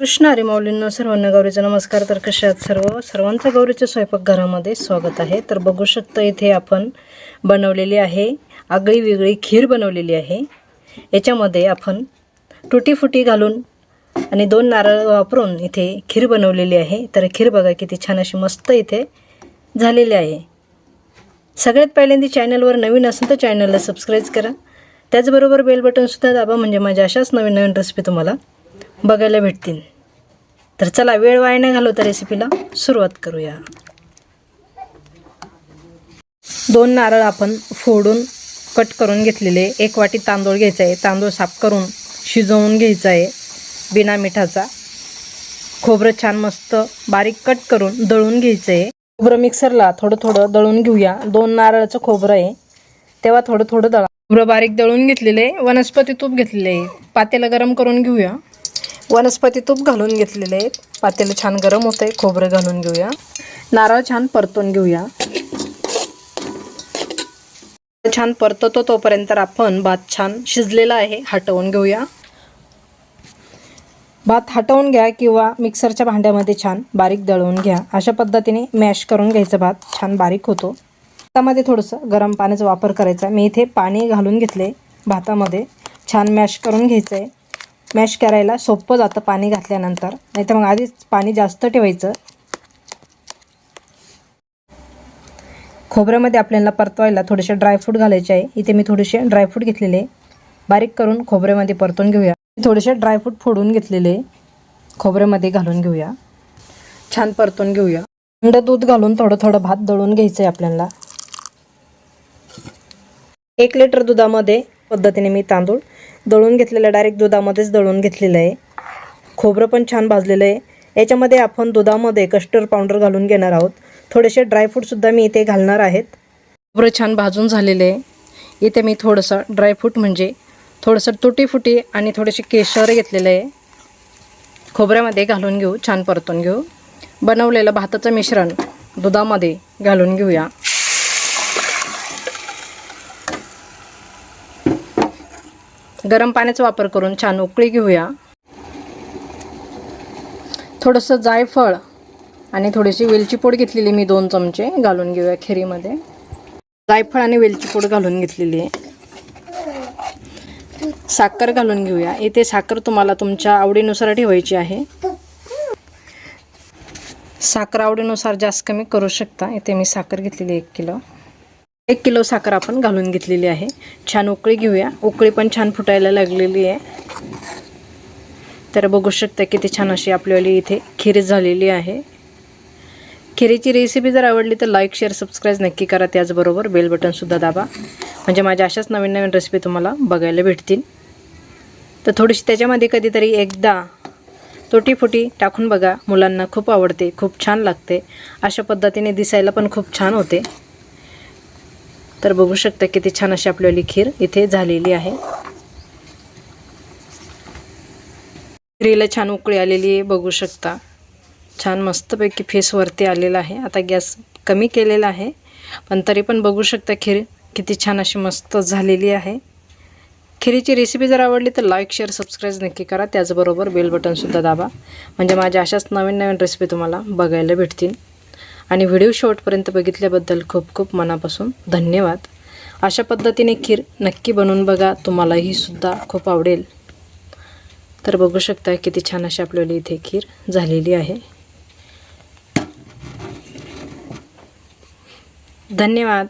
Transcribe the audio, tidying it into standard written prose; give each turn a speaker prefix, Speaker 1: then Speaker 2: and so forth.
Speaker 1: कृष्ण हरी माऊलींनो, सर्वांना गौरीचा नमस्कार. तर कशा आहात सर्वांचं गौरीच्या स्वयंपाकघरामध्ये स्वागत आहे. तर बघू शकता इथे आपण बनवलेली आहे आगळी वेगळी खीर बनवलेली आहे. याच्यामध्ये आपण तुटी फुटी घालून आणि 2 नारळ वापरून इथे खीर बनवलेली आहे. तर खीर बघा किती छान अशी मस्त इथे झालेली आहे. सगळ्यात पहिल्यांदा चॅनलवर नवीन असेल तर चॅनलला सबस्क्राईब करा. त्याचबरोबर बेल बटन सुद्धा दाबा, म्हणजे माझ्या अशाच नवीन नवीन रेसिपी तुम्हाला बघायला भेटतील. तर चला वेळ वाया न घालवता रेसिपीला सुरुवात करूया. 2 नारळ आपण फोडून कट करून घेतलेले. 1 वाटी तांदूळ घ्यायचा आहे. तांदूळ साफ करून शिजवून घ्यायचा आहे बिना मिठाचा. खोबरं छान मस्त बारीक कट करून दळून घ्यायचं आहे. खोबरं मिक्सरला थोडं थोडं दळून घेऊया. 2 नारळाचं खोबरं आहे तेव्हा थोडं थोडं दळा. खोबरं बारीक दळून घेतलेले. वनस्पती तूप घेतलेले. पातेला गरम करून घेऊया. वनस्पती तूप घालून घेतलेले. पातेलं छान गरम होतंय. खोबरं घालून घेऊया. नारळ छान परतून घेऊया. छान परततो तोपर्यंत आपण भात छान शिजलेला आहे हटवून घेऊया. भात हटवून घ्या किंवा मिक्सरच्या भांड्यामध्ये छान बारीक दळून घ्या. अशा पद्धतीने मॅश करून घ्यायचं. भात छान बारीक होतो. भातामध्ये थोडंसं गरम पाण्याचा वापर करायचा. मी इथे पाणी घालून घेतले. भातामध्ये छान मॅश करून घ्यायचं आहे. मॅश करायला सोपं जातं पाणी घातल्यानंतर, नाहीतर मग आधीच पाणी जास्त ठेवायचं. खोबऱ्यामध्ये आपल्याला परतवायला थोडेसे ड्रायफ्रूट घालायचे आहे. इथे मी थोडेसे ड्रायफ्रूट घेतलेले बारीक करून खोबऱ्यामध्ये परतून घेऊया. थोडेसे ड्रायफ्रूट फोडून घेतलेले खोबऱ्यामध्ये घालून घेऊया. छान परतून घेऊया. थंड दूध घालून थोडं थोडं भात दळून घ्यायचं आहे आपल्याला. 1 लिटर दुधामध्ये पद्धतीने मी तांदूळ दळून घेतलेलं डायरेक्ट दुधामध्येच दळून घेतलेलं आहे. खोबरं पण छान भाजलेलं आहे. याच्यामध्ये आपण दुधामध्ये कस्टर्ड पावडर घालून घेणार आहोत. थोडेसे ड्रायफ्रूटसुद्धा मी इथे घालणार आहेत. खोबरं छान भाजून झालेलं आहे. इथे मी थोडंसं ड्रायफ्रूट म्हणजे थोडंसं तुटी फुटी आणि थोडेसे केशर घेतलेलं आहे. खोबऱ्यामध्ये घालून घेऊ. छान परतून घेऊ. बनवलेलं भाताचं मिश्रण दुधामध्ये घालून घेऊया. गरम पाण्याचा वापर करून छान उकळी घेऊया. थोडंसं जायफळ आणि थोडीशी वेलची पूड घेतलेली मी 2 चमचे घालून घेऊया खिरीमध्ये. जायफळ आणि वेलची पूड घालून घेतलेली आहे. साखर घालून घेऊया. इथे साखर तुम्हाला तुमच्या आवडीनुसार ठेवायची आहे. साखर आवडीनुसार जास्त कमी करू शकता. इथे मी साखर घेतलेली 1 किलो साखर आपण घालून घेतलेली आहे. छान उकळी घेऊया. उकळी पण छान फुटायला लागलेली आहे. तर बघू शकता किती छान अशी आपल्याला इथे खीर झालेली आहे. खिरीची रेसिपी जर आवडली तर लाईक शेअर सबस्क्राईब नक्की करा. त्याचबरोबर बेल बटनसुद्धा दाबा, म्हणजे माझ्या अशाच नवीन नवीन रेसिपी तुम्हाला बघायला भेटतील. तर थोडीशी त्याच्यामध्ये कधीतरी एकदा तुटी फुटी टाकून बघा. मुलांना खूप आवडते. खूप छान लागते. अशा पद्धतीने दिसायला पण खूप छान होते. तर बघू शकता किती छान अशी आपल्याली खीर इथे झालेली आहे. खिरीला छान उकळी आलेली आहे. बघू शकता छान मस्तपैकी फेस वरती आलेला आहे. आता गॅस कमी केलेला आहे, पण तरी पण बघू शकता खीर किती छान अशी मस्त झालेली आहे. खिरीची रेसिपी जर आवडली तर लाईक शेअर सबस्क्राईब नक्की करा. त्याचबरोबर बेल बटनसुद्धा दाबा, म्हणजे माझ्या अशाच नवीन नवीन रेसिपी तुम्हाला बघायला भेटतील. आणि व्हिडिओ शेवटपर्यंत बघितल्याबद्दल खूप खूप मनापासून धन्यवाद. अशा पद्धतीने खीर नक्की बनवून बघा. तुम्हालाही सुद्धा खूप आवडेल. तर बघू शकता किती छान अशी आपल्याला इथे खीर झालेली आहे. धन्यवाद.